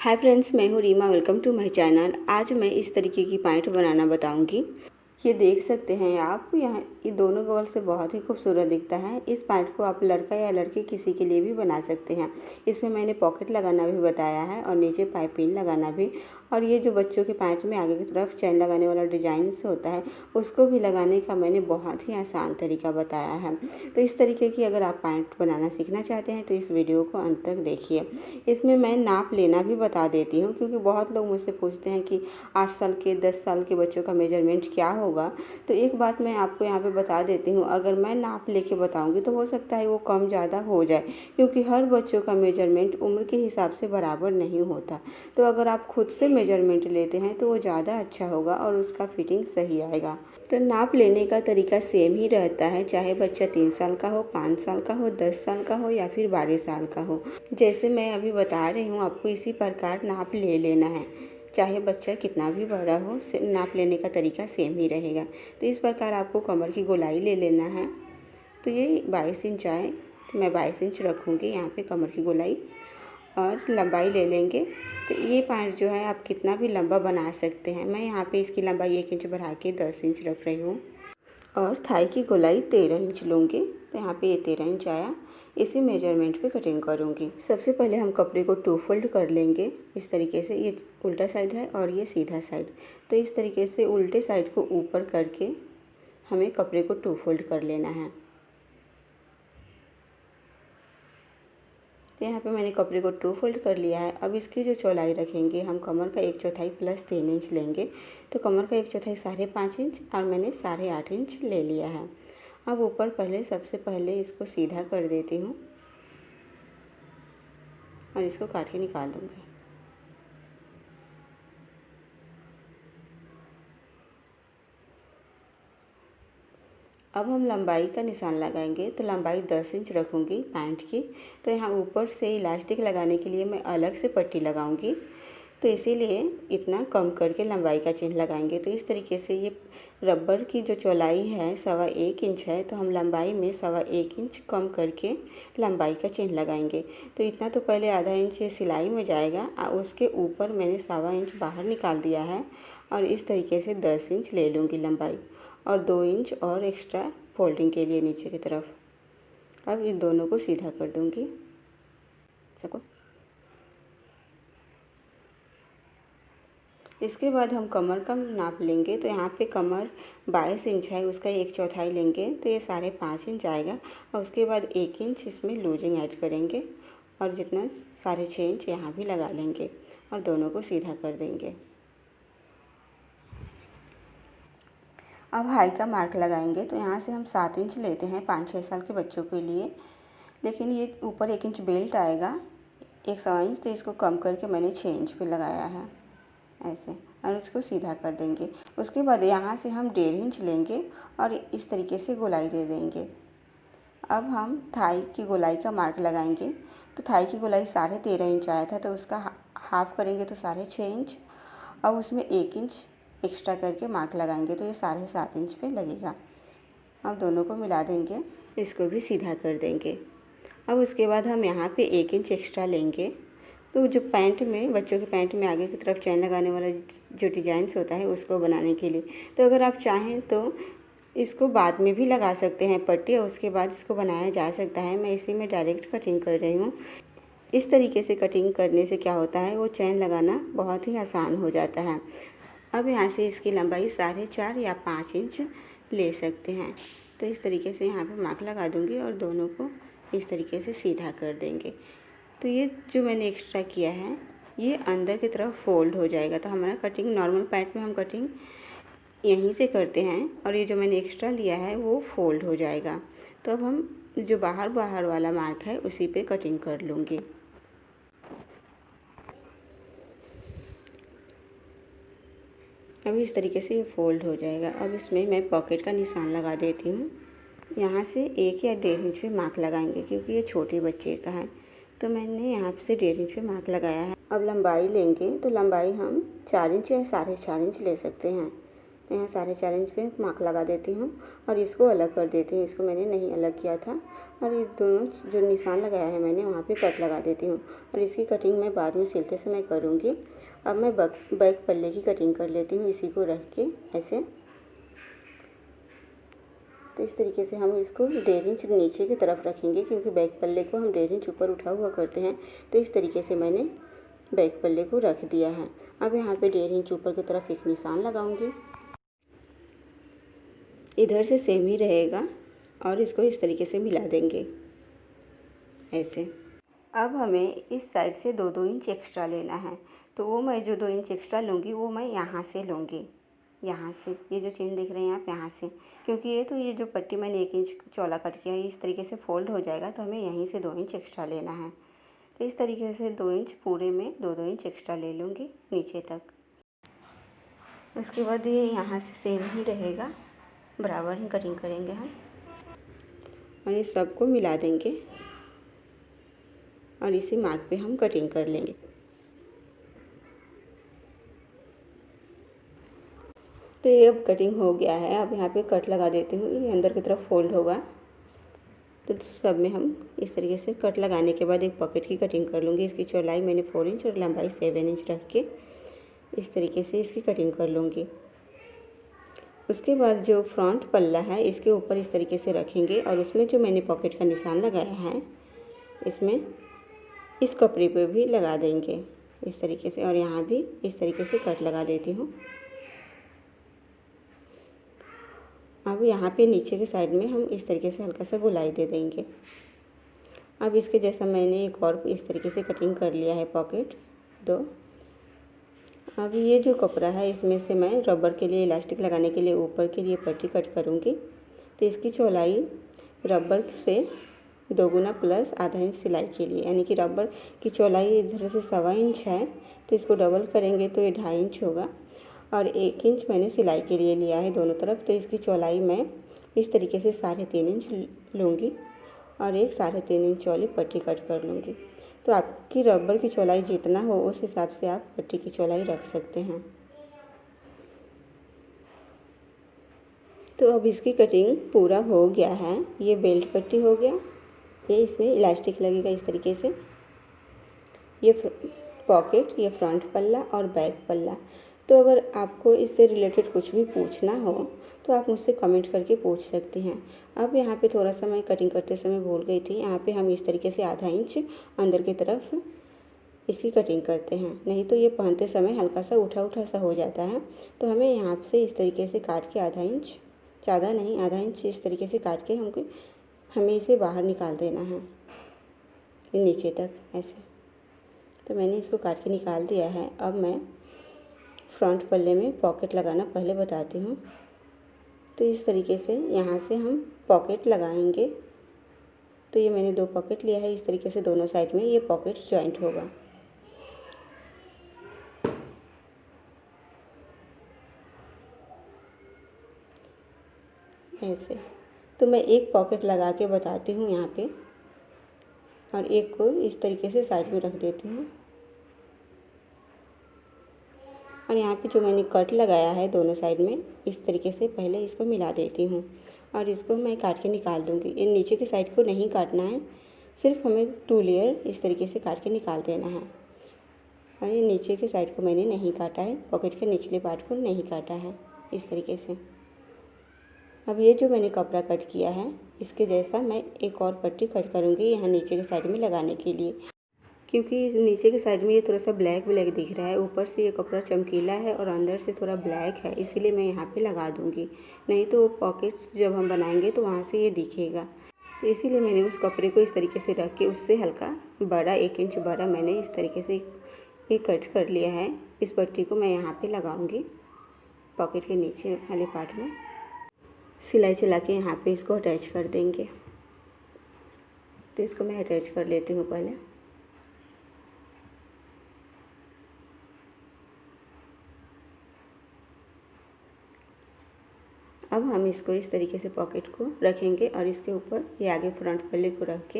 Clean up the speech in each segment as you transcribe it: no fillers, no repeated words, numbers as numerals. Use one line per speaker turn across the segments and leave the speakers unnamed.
हाय friends, मैं हूँ Reema. Welcome to my channel. आज मैं इस तरीके की पैंट बनाना बताऊंगी। ये देख सकते हैं आप, यहाँ ये दोनों बगल से बहुत ही खूबसूरत दिखता है। इस पैंट को आप लड़का या लड़की किसी के लिए भी बना सकते हैं। इसमें मैंने पॉकेट लगाना भी बताया है और नीचे पाइपिंग लगाना भी। और ये जो बच्चों के पैंट में आगे की तरफ चैन लगाने वाला डिजाइन से होता है, उसको भी लगाने का मैंने बहुत ही आसान तरीका बताया है। तो इस तरीके की अगर आप पैंट बनाना सीखना चाहते हैं तो इस वीडियो को अंत तक देखिए। इसमें मैं नाप लेना भी बता देती हूँ, क्योंकि बहुत लोग मुझसे पूछते हैं कि 8 साल के 10 साल के बच्चों का मेजरमेंट क्या होगा। तो एक बात मैं आपको यहाँ पे बता देती हूँ, अगर मैं नाप लेके बताऊँगी तो हो सकता है वो कम ज़्यादा हो जाए, क्योंकि हर बच्चों का मेजरमेंट उम्र के हिसाब से बराबर नहीं होता। तो अगर आप खुद से मेजरमेंट लेते हैं तो वो ज़्यादा अच्छा होगा और उसका फिटिंग सही आएगा। तो नाप लेने का तरीका सेम ही रहता है, चाहे बच्चा 3 साल का हो, 5 साल का हो, 10 साल का हो या फिर 12 साल का हो। जैसे मैं अभी बता रही हूँ, आपको इसी प्रकार नाप ले लेना है। चाहे बच्चा कितना भी बड़ा हो, नाप लेने का तरीका सेम ही रहेगा। तो इस प्रकार आपको कमर की गोलाई ले लेना है। तो ये 22 इंच आए, तो मैं 22 इंच रखूँगी यहाँ पे कमर की गोलाई। और लंबाई ले लेंगे। तो ये पैंट जो है आप कितना भी लंबा बना सकते हैं। मैं यहाँ पे इसकी लंबाई 1 इंच बढ़ा के 10 इंच रख रही हूँ। और थाई की गोलाई 13 इंच लूँगी। तो यहाँ पे ये 13 इंच आया। इसी मेजरमेंट पे कटिंग करूँगी। सबसे पहले हम कपड़े को 2 फोल्ड कर लेंगे इस तरीके से। ये उल्टा साइड है और ये सीधा साइड। तो इस तरीके से उल्टे साइड को ऊपर करके हमें कपड़े को 2 फोल्ड कर लेना है। तो यहाँ पे मैंने कपड़े को 2 फोल्ड कर लिया है। अब इसकी जो चौड़ाई रखेंगे, हम कमर का 1/4 प्लस 3 इंच लेंगे। तो कमर का 1/4 5.5 इंच और मैंने 8.5 इंच ले लिया है। अब ऊपर सबसे पहले इसको सीधा कर देती हूँ और इसको काट के निकाल दूँगी। अब हम लंबाई का निशान लगाएंगे। तो लंबाई 10 इंच रखूँगी पैंट की। तो यहाँ ऊपर से इलास्टिक लगाने के लिए मैं अलग से पट्टी लगाऊंगी, तो इसीलिए इतना कम करके लंबाई का चिन्ह लगाएंगे। तो इस तरीके से ये रबर की जो चौड़ाई है 1.25 इंच है, तो हम लंबाई में 1.25 इंच कम करके लंबाई का चिन्ह लगाएंगे। तो इतना तो पहले आधा इंच सिलाई में जाएगा और उसके ऊपर मैंने 1.25 इंच बाहर निकाल दिया है। और इस तरीके से 10 इंच ले लूँगी लंबाई और 2 इंच और एक्स्ट्रा फोल्डिंग के लिए नीचे की तरफ। अब इन दोनों को सीधा कर दूँगी सबको। इसके बाद हम कमर का नाप लेंगे। तो यहाँ पे कमर 22 इंच है, उसका 1/4 लेंगे। तो ये 5.5 इंच आएगा। और उसके बाद 1 इंच इसमें लूजिंग ऐड करेंगे और जितना 6.5 इंच यहाँ भी लगा लेंगे और दोनों को सीधा कर देंगे। अब हाई का मार्क लगाएंगे। तो यहाँ से हम 7 इंच लेते हैं 5-6 साल के बच्चों के लिए, लेकिन ये ऊपर 1 इंच बेल्ट आएगा, 1.25 इंच, तो इसको कम करके मैंने 6 इंच पे लगाया है ऐसे। और इसको सीधा कर देंगे। उसके बाद यहाँ से हम 1.5 इंच लेंगे और इस तरीके से गोलाई दे देंगे। अब हम थाई की गोलाई का मार्क लगाएंगे। तो थाई की गोलाई 13.5 इंच आया था, तो उसका हाफ करेंगे तो 6.5 इंच। अब उसमें 1 इंच एक्स्ट्रा करके मार्क लगाएंगे, तो ये 7.5 इंच पे लगेगा। अब दोनों को मिला देंगे, इसको भी सीधा कर देंगे। अब उसके बाद हम यहाँ पे 1 इंच एक्स्ट्रा लेंगे। तो जो पैंट में, बच्चों के पैंट में आगे की तरफ चैन लगाने वाला जो डिजाइन्स होता है उसको बनाने के लिए, तो अगर आप चाहें तो इसको बाद में भी लगा सकते हैं पट्टी, और उसके बाद इसको बनाया जा सकता है। मैं इसी में डायरेक्ट कटिंग कर रही हूँ। इस तरीके से कटिंग करने से क्या होता है, वो चैन लगाना बहुत ही आसान हो जाता है। अब यहाँ से इसकी लंबाई 4.5 या 5 इंच ले सकते हैं। तो इस तरीके से यहाँ पे मार्क लगा दूँगी और दोनों को इस तरीके से सीधा कर देंगे। तो ये जो मैंने एक्स्ट्रा किया है ये अंदर की तरफ फोल्ड हो जाएगा। तो हमारा कटिंग, नॉर्मल पैंट में हम कटिंग यहीं से करते हैं और ये जो मैंने एक्स्ट्रा लिया है वो फोल्ड हो जाएगा। तो अब हम जो बाहर वाला मार्क है उसी पे कटिंग कर लूँगी। अब इस तरीके से ये फोल्ड हो जाएगा। अब इसमें मैं पॉकेट का निशान लगा देती हूँ। यहाँ से 1 या 1.5 इंच पे मार्क लगाएंगे, क्योंकि ये छोटे बच्चे का है। तो मैंने यहाँ से 1.5 इंच पे मार्क लगाया है। अब लंबाई लेंगे। तो लंबाई हम 4 इंच या 4.5 इंच ले सकते हैं। तो यहाँ 4.5 इंच पे मार्क लगा देती हूँ और इसको अलग कर देती हूँ। इसको मैंने नहीं अलग किया था और इस दोनों जो निशान लगाया है मैंने वहाँ पे कट लगा देती हूँ और इसकी कटिंग मैं बाद में सिलते समय करूँगी। अब मैं बैक पल्ले की कटिंग कर लेती हूँ, इसी को रख के ऐसे। तो इस तरीके से हम इसको 1.5 इंच नीचे की तरफ रखेंगे, क्योंकि बैक पल्ले को हम 1.5 इंच ऊपर उठा हुआ करते हैं। तो इस तरीके से मैंने बैक पल्ले को रख दिया है। अब यहाँ पे 1.5 इंच ऊपर की तरफ एक निशान लगाऊंगी, इधर से सेम ही रहेगा और इसको इस तरीके से मिला देंगे ऐसे। अब हमें इस साइड से 2-2 इंच एक्स्ट्रा लेना है, तो वो मैं जो 2 इंच एक्स्ट्रा लूँगी वो मैं यहाँ से लूँगी, यहाँ से ये जो चेन देख रहे हैं आप यहाँ से, क्योंकि ये जो पट्टी मैंने 1 इंच चौड़ा कट किया है इस तरीके से फोल्ड हो जाएगा, तो हमें यहीं से 2 इंच एक्स्ट्रा लेना है। तो इस तरीके से 2 इंच पूरे में 2-2 इंच एक्स्ट्रा ले लूँगी नीचे तक। उसके बाद ये यहाँ से सेम ही रहेगा, बराबर ही कटिंग करेंगे हम और इस सबको मिला देंगे और इसी मार्क पे हम कटिंग कर लेंगे। तो ये अब कटिंग हो गया है। अब यहाँ पे कट लगा देती हूँ, ये अंदर की तरफ फोल्ड होगा। तो सब में हम इस तरीके से कट लगाने के बाद एक पॉकेट की कटिंग कर लूँगी। इसकी चौड़ाई मैंने 4 इंच और लंबाई 7 इंच रख के इस तरीके से इसकी कटिंग कर लूँगी। उसके बाद जो फ्रंट पल्ला है इसके ऊपर इस तरीके से रखेंगे और उसमें जो मैंने पॉकेट का निशान लगाया है इसमें इस कपड़े पे भी लगा देंगे इस तरीके से, और यहाँ भी इस तरीके से कट लगा देती हूँ। अब यहाँ पे नीचे के साइड में हम इस तरीके से हल्का सा गोलाई दे देंगे। अब इसके जैसा मैंने एक और इस तरीके से कटिंग कर लिया है पॉकेट 2। अब ये जो कपड़ा है इसमें से मैं रबर के लिए इलास्टिक लगाने के लिए ऊपर के लिए पट्टी कट करूँगी। तो इसकी चौड़ाई रबर से 2 गुना प्लस आधा इंच सिलाई के लिए, यानी कि रबर की चौड़ाई इधर से 1.25 इंच है, तो इसको डबल करेंगे तो ये 2.5 इंच होगा और 1 इंच मैंने सिलाई के लिए लिया है दोनों तरफ। तो इसकी चौड़ाई मैं इस तरीके से 3.5 इंच लूँगी और एक 3.5 इंच वाली पट्टी कट कर लूँगी। तो आपकी रबर की चौड़ाई जितना हो उस हिसाब से आप पट्टी की चौड़ाई रख सकते हैं। तो अब इसकी कटिंग पूरा हो गया है। ये बेल्ट पट्टी हो गया, ये इसमें इलास्टिक लगेगा इस तरीके से, ये पॉकेट, ये फ्रंट पल्ला और बैक पल्ला। तो अगर आपको इससे रिलेटेड कुछ भी पूछना हो तो आप मुझसे कमेंट करके पूछ सकती हैं। अब यहाँ पे थोड़ा सा मैं कटिंग करते समय भूल गई थी, यहाँ पे हम इस तरीके से आधा इंच अंदर की तरफ इसकी कटिंग करते हैं, नहीं तो ये पहनते समय हल्का सा उठा उठा सा हो जाता है। तो हमें यहाँ से इस तरीके से काट के आधा इंच, ज़्यादा नहीं आधा इंच इस तरीके से काट के हमें इसे बाहर निकाल देना है नीचे तक ऐसे। तो मैंने इसको काट के निकाल दिया है। अब मैं फ्रंट पल्ले में पॉकेट लगाना पहले बताती हूँ। तो इस तरीके से यहाँ से हम पॉकेट लगाएंगे। तो ये मैंने 2 पॉकेट लिया है, इस तरीके से दोनों साइड में ये पॉकेट जॉइंट होगा ऐसे। तो मैं एक पॉकेट लगा के बताती हूँ यहाँ पे और एक को इस तरीके से साइड में रख देती हूँ और यहाँ पे जो मैंने कट लगाया है दोनों साइड में इस तरीके से पहले इसको मिला देती हूँ और इसको मैं काट के निकाल दूँगी। ये नीचे की साइड को नहीं काटना है, सिर्फ हमें 2 लेयर इस तरीके से काट के निकाल देना है। और ये नीचे की साइड को मैंने नहीं काटा है, पॉकेट के निचले पार्ट को नहीं काटा है इस तरीके से। अब ये जो मैंने कपड़ा कट किया है इसके जैसा मैं एक और पट्टी कट करूँगी यहाँ नीचे के साइड में लगाने के लिए, क्योंकि नीचे के साइड में ये थोड़ा सा ब्लैक ब्लैक दिख रहा है। ऊपर से ये कपड़ा चमकीला है और अंदर से थोड़ा ब्लैक है, इसीलिए मैं यहाँ पे लगा दूँगी, नहीं तो पॉकेट्स जब हम बनाएंगे तो वहाँ से ये दिखेगा। तो इसीलिए मैंने उस कपड़े को इस तरीके से रख के उससे हल्का बड़ा 1 इंच बड़ा मैंने इस तरीके से ये कट कर लिया है। इस पट्टी को मैं यहाँ पर लगाऊँगी पॉकेट के नीचे वाले पार्ट में, सिलाई चला के यहाँ पे इसको अटैच कर देंगे। तो इसको मैं अटैच कर लेती हूँ पहले। अब हम इसको इस तरीके से पॉकेट को रखेंगे और इसके ऊपर ये आगे फ्रंट पल्ले को रख के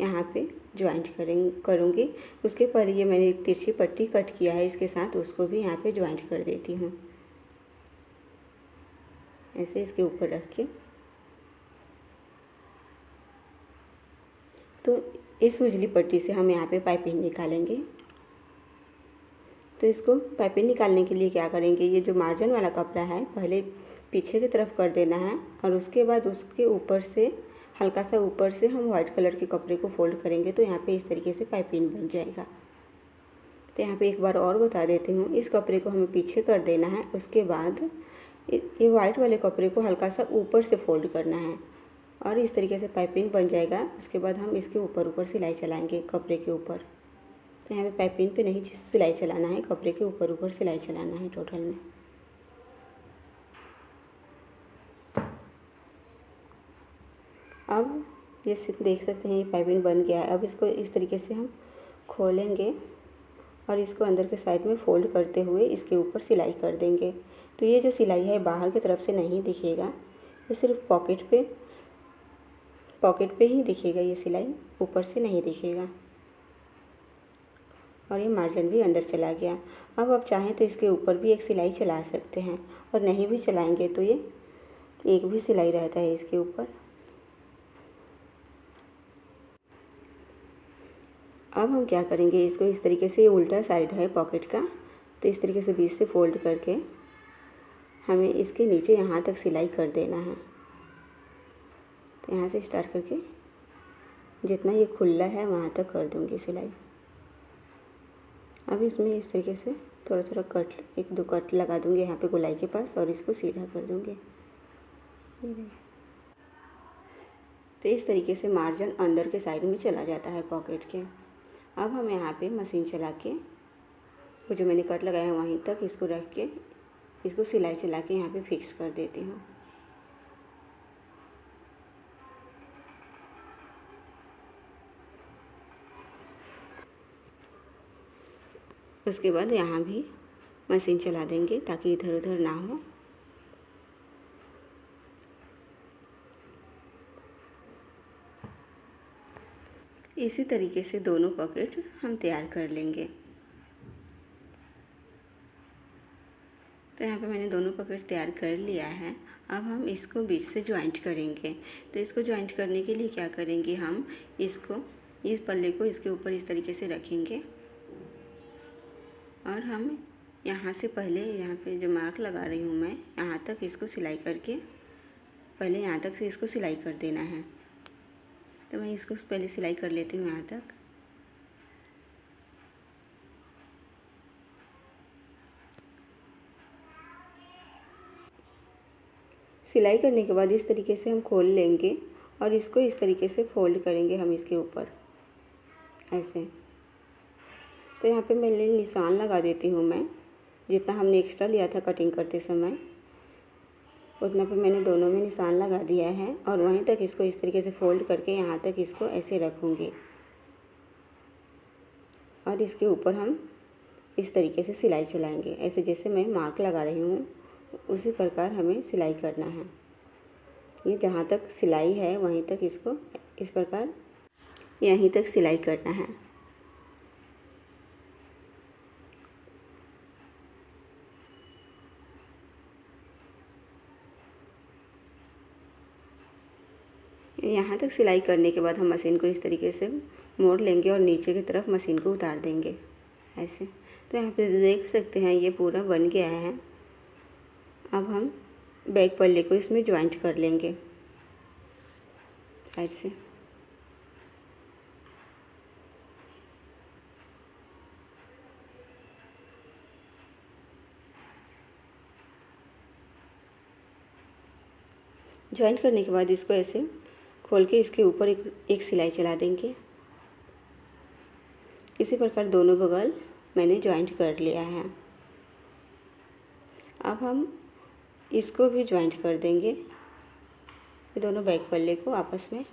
यहाँ पे ज्वाइंट करूँगी। उसके पहले ये मैंने एक तिरछी पट्टी कट किया है इसके साथ, उसको भी यहाँ पे ज्वाइंट कर देती हूँ। ऐसे इसके ऊपर रख के। तो इस उजली पट्टी से हम यहाँ पे पाइपिंग निकालेंगे। तो इसको पाइपिंग निकालने के लिए क्या करेंगे, ये जो मार्जिन वाला कपड़ा है पहले पीछे की तरफ कर देना है और उसके बाद उसके ऊपर से हल्का सा ऊपर से हम वाइट कलर के कपड़े को फोल्ड करेंगे। तो यहाँ पे इस तरीके से पाइपिंग बन जाएगा। तो यहाँ पे एक बार और बता देती हूँ, इस कपड़े को हमें पीछे कर देना है। उसके बाद ये वाइट वाले कपड़े को हल्का सा ऊपर से फोल्ड करना है और इस तरीके से पाइपिंग बन जाएगा। उसके बाद हम इसके ऊपर सिलाई चलाएंगे कपड़े के ऊपर। तो यहाँ पे पाइपिंग पे नहीं सिलाई चलाना है, कपड़े के ऊपर सिलाई चलाना है टोटल में। अब ये देख सकते हैं ये पाइपिंग बन गया है। अब इसको इस तरीके से हम खोलेंगे और इसको अंदर के साइड में फोल्ड करते हुए इसके ऊपर सिलाई कर देंगे। तो ये जो सिलाई है बाहर की तरफ से नहीं दिखेगा, ये सिर्फ पॉकेट पे ही दिखेगा। ये सिलाई ऊपर से नहीं दिखेगा और ये मार्जिन भी अंदर चला गया। अब आप चाहें तो इसके ऊपर भी एक सिलाई चला सकते हैं और नहीं भी चलाएंगे तो ये एक भी सिलाई रहता है इसके ऊपर। अब हम क्या करेंगे, इसको इस तरीके से, उल्टा साइड है पॉकेट का, तो इस तरीके से बीच से फोल्ड करके हमें इसके नीचे यहाँ तक सिलाई कर देना है। तो यहाँ से स्टार्ट करके जितना ये खुला है वहाँ तक कर दूँगी सिलाई। अब इसमें इस तरीके से थोड़ा थोड़ा कट, एक दो कट लगा दूँगी यहाँ पे गोलाई के पास और इसको सीधा कर दूँगी। ये देखिए, तो इस तरीके से मार्जिन अंदर के साइड में चला जाता है पॉकेट के। अब हम यहाँ पे मशीन चला के वो जो मैंने कट लगाया है वहीं तक इसको रख के इसको सिलाई चला के यहाँ पे फिक्स कर देती हूँ। उसके बाद यहाँ भी मशीन चला देंगे ताकि इधर उधर ना हो। इसी तरीके से दोनों पॉकेट हम तैयार कर लेंगे। तो यहाँ पे मैंने दोनों पॉकेट तैयार कर लिया है। अब हम इसको बीच से ज्वाइंट करेंगे। तो इसको ज्वाइंट करने के लिए क्या करेंगे, हम इसको, इस पल्ले को इसके ऊपर इस तरीके से रखेंगे और हम यहाँ से पहले, यहाँ पे जो मार्क लगा रही हूँ मैं, यहाँ तक इसको सिलाई करके पहले यहाँ तक से इसको सिलाई कर देना है। तो मैं इसको पहले सिलाई कर लेती हूँ यहाँ तक। सिलाई करने के बाद इस तरीके से हम खोल लेंगे और इसको इस तरीके से फोल्ड करेंगे हम इसके ऊपर ऐसे। तो यहाँ पे मैं निशान लगा देती हूँ मैं, जितना हमने एक्स्ट्रा लिया था कटिंग करते समय उतना पे मैंने दोनों में निशान लगा दिया है और वहीं तक इसको इस तरीके से फोल्ड करके यहाँ तक इसको ऐसे रखूँगी और इसके ऊपर हम इस तरीके से सिलाई चलाएंगे। ऐसे जैसे मैं मार्क लगा रही हूँ उसी प्रकार हमें सिलाई करना है। ये जहाँ तक सिलाई है वहीं तक इसको इस प्रकार यहीं तक सिलाई करना है। यहाँ तक सिलाई करने के बाद हम मशीन को इस तरीके से मोड़ लेंगे और नीचे की तरफ मशीन को उतार देंगे ऐसे। तो यहाँ पे देख सकते हैं ये पूरा बन गया है। अब हम बैक पल्ले को इसमें ज्वाइंट कर लेंगे साइड से। ज्वाइंट करने के बाद इसको ऐसे खोल के इसके ऊपर एक सिलाई चला देंगे। इसी प्रकार दोनों बगल मैंने ज्वाइंट कर लिया है। अब हम इसको भी ज्वाइंट कर देंगे, दोनों बैक पल्ले को आपस में।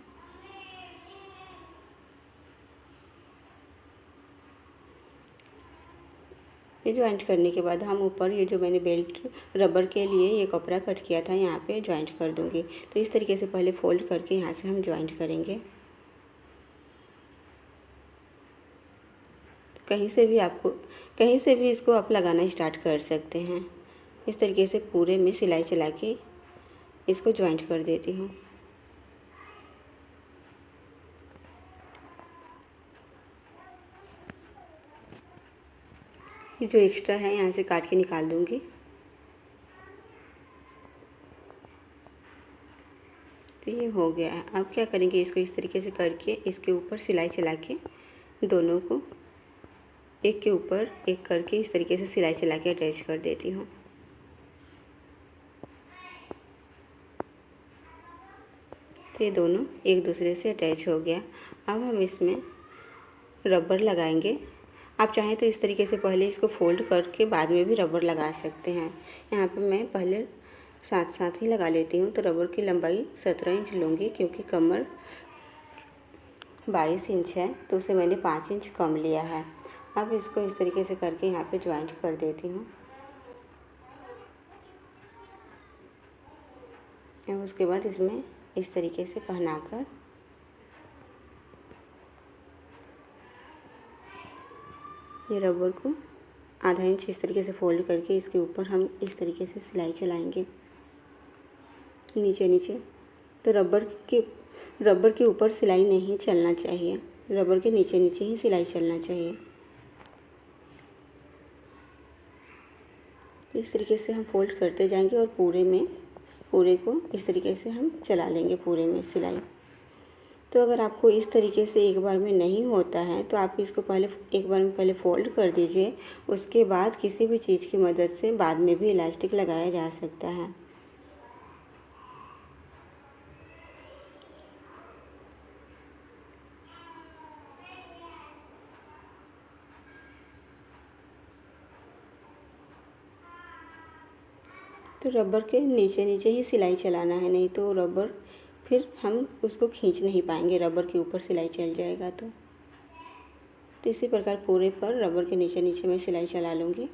ये ज्वाइंट करने के बाद हम ऊपर ये जो मैंने बेल्ट रबर के लिए ये कपड़ा कट किया था यहाँ पे ज्वाइंट कर दूँगी। तो इस तरीके से पहले फोल्ड करके यहाँ से हम ज्वाइंट करेंगे। कहीं से भी इसको आप लगाना स्टार्ट कर सकते हैं। इस तरीके से पूरे में सिलाई चला के इसको ज्वाइंट कर देती हूँ। ये जो एक्स्ट्रा है यहाँ से काट के निकाल दूँगी। तो ये हो गया है। अब क्या करेंगे, इसको इस तरीके से करके इसके ऊपर सिलाई चला के दोनों को एक के ऊपर एक करके इस तरीके से सिलाई चला के अटैच कर देती हूँ। तो ये दोनों एक दूसरे से अटैच हो गया। अब हम इसमें रबर लगाएंगे। आप चाहें तो इस तरीके से पहले इसको फोल्ड करके बाद में भी रबर लगा सकते हैं। यहाँ पे मैं पहले साथ साथ ही लगा लेती हूँ। तो रबर की लंबाई 17 इंच लूँगी, क्योंकि कमर 22 इंच है तो उसे मैंने 5 इंच कम लिया है। अब इसको इस तरीके से करके यहाँ पे ज्वाइंट कर देती हूँ। अब उसके बाद इसमें इस तरीके से पहनाकर ये रबर को आधा इंच इस तरीके से फोल्ड करके इसके ऊपर हम इस तरीके से सिलाई चलाएंगे नीचे नीचे। तो रबर के ऊपर सिलाई नहीं चलना चाहिए, रबर के नीचे नीचे ही सिलाई चलना चाहिए। इस तरीके से हम फोल्ड करते जाएंगे और पूरे को इस तरीके से हम चला लेंगे पूरे में सिलाई। तो अगर आपको इस तरीके से एक बार में नहीं होता है तो आप इसको एक बार में पहले फ़ोल्ड कर दीजिए। उसके बाद किसी भी चीज़ की मदद से बाद में भी इलास्टिक लगाया जा सकता है। तो रबर के नीचे नीचे ही सिलाई चलाना है, नहीं तो रबर फिर हम उसको खींच नहीं पाएंगे, रबर के ऊपर सिलाई चल जाएगा। तो इसी प्रकार पूरे पर रबर के नीचे नीचे मैं सिलाई चला लूँगी।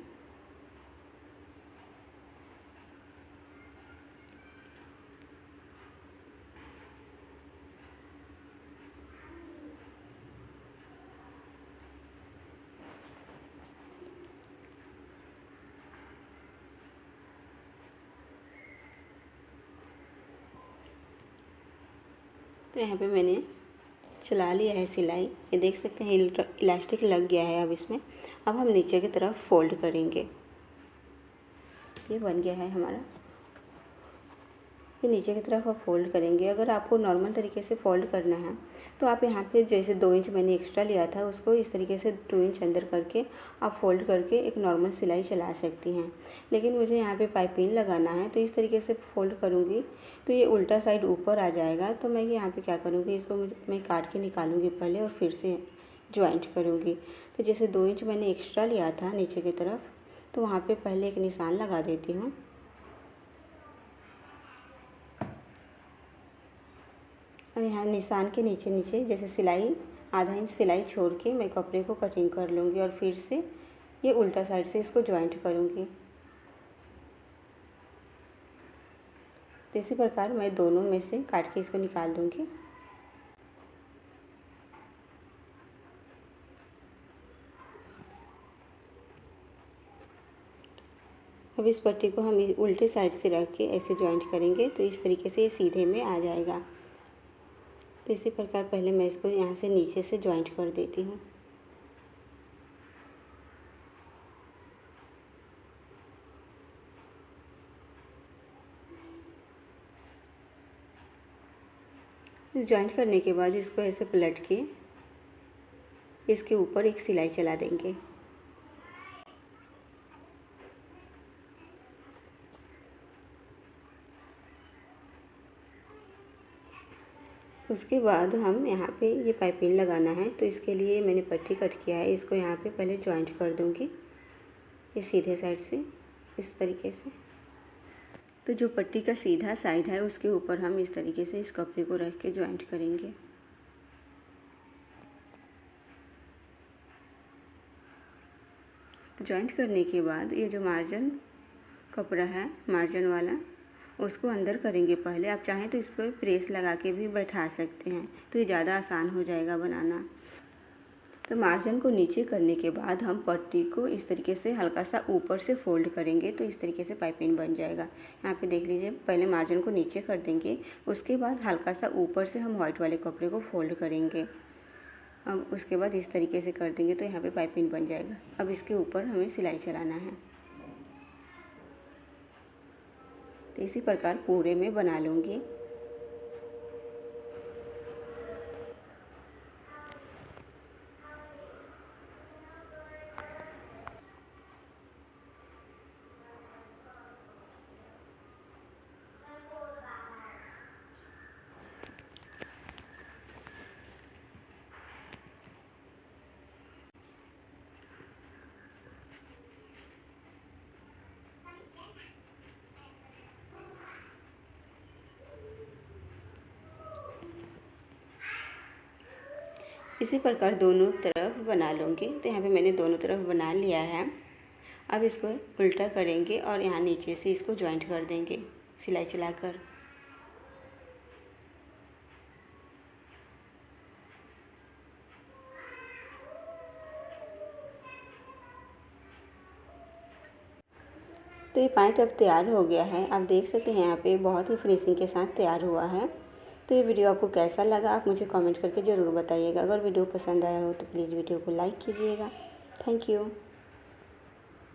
तो यहाँ पे मैंने चला लिया है सिलाई, ये देख सकते हैं इलास्टिक लग गया है। अब इसमें हम नीचे की तरफ फोल्ड करेंगे। ये बन गया है हमारा। ये नीचे की तरफ आप फोल्ड करेंगे। अगर आपको नॉर्मल तरीके से फोल्ड करना है तो आप यहाँ पे जैसे 2 इंच मैंने एक्स्ट्रा लिया था उसको इस तरीके से 2 इंच अंदर करके आप फोल्ड करके एक नॉर्मल सिलाई चला सकती हैं। लेकिन मुझे यहाँ पे पाइपिंग लगाना है तो इस तरीके से फोल्ड करूँगी तो ये उल्टा साइड ऊपर आ जाएगा। तो मैं यहाँ पे क्या करूँगी, इसको मैं काट के निकालूँगी पहले और फिर से ज्वाइंट करूँगी। तो जैसे 2 इंच मैंने एक्स्ट्रा लिया था नीचे की तरफ, तो वहाँ पर पहले एक निशान लगा देती हूँ। और यहाँ निशान के नीचे नीचे जैसे सिलाई आधा इंच सिलाई छोड़ के मैं कपड़े को कटिंग कर लूँगी और फिर से ये उल्टा साइड से इसको ज्वाइंट करूँगी। तो इसी प्रकार मैं दोनों में से काट के इसको निकाल दूँगी। अब इस पट्टी को हम उल्टे साइड से रख के ऐसे ज्वाइंट करेंगे तो इस तरीके से ये सीधे में आ जाएगा। तो इसी प्रकार पहले मैं इसको यहाँ से नीचे से ज्वाइंट कर देती हूँ। इस ज्वाइंट करने के बाद इसको ऐसे पलट के इसके ऊपर एक सिलाई चला देंगे। उसके बाद हम यहाँ पे ये पाइपिंग लगाना है तो इसके लिए मैंने पट्टी कट किया है, इसको यहाँ पे पहले ज्वाइंट कर दूँगी ये सीधे साइड से इस तरीके से। तो जो पट्टी का सीधा साइड है उसके ऊपर हम इस तरीके से इस कपड़े को रख के ज्वाइंट करेंगे। ज्वाइंट करने के बाद ये जो मार्जिन कपड़ा है मार्जिन वाला उसको अंदर करेंगे पहले। आप चाहें तो इस पर प्रेस लगा के भी बैठा सकते हैं, तो ये ज़्यादा आसान हो जाएगा बनाना। तो मार्जिन को नीचे करने के बाद हम पट्टी को इस तरीके से हल्का सा ऊपर से फोल्ड करेंगे तो इस तरीके से पाइपिंग बन जाएगा। यहाँ पे देख लीजिए, पहले मार्जिन को नीचे कर देंगे, उसके बाद हल्का सा ऊपर से हम वाइट वाले कपड़े को फोल्ड करेंगे। अब उसके बाद इस तरीके से कर देंगे तो यहाँ पे पाइपिंग बन जाएगा। अब इसके ऊपर हमें सिलाई चलाना है। तो इसी प्रकार पूरे में बना लूँगी। इसी प्रकार दोनों तरफ बना लूँगी। तो यहाँ पे मैंने दोनों तरफ बना लिया है। अब इसको उल्टा करेंगे और यहाँ नीचे से इसको जॉइंट कर देंगे सिलाई चलाकर। तो ये पैंट अब तैयार हो गया है। आप देख सकते हैं यहाँ पे बहुत ही फिनिशिंग के साथ तैयार हुआ है। तो ये वीडियो आपको कैसा लगा आप मुझे कमेंट करके ज़रूर बताइएगा। अगर वीडियो पसंद आया हो तो प्लीज़ वीडियो को लाइक कीजिएगा। Thank you.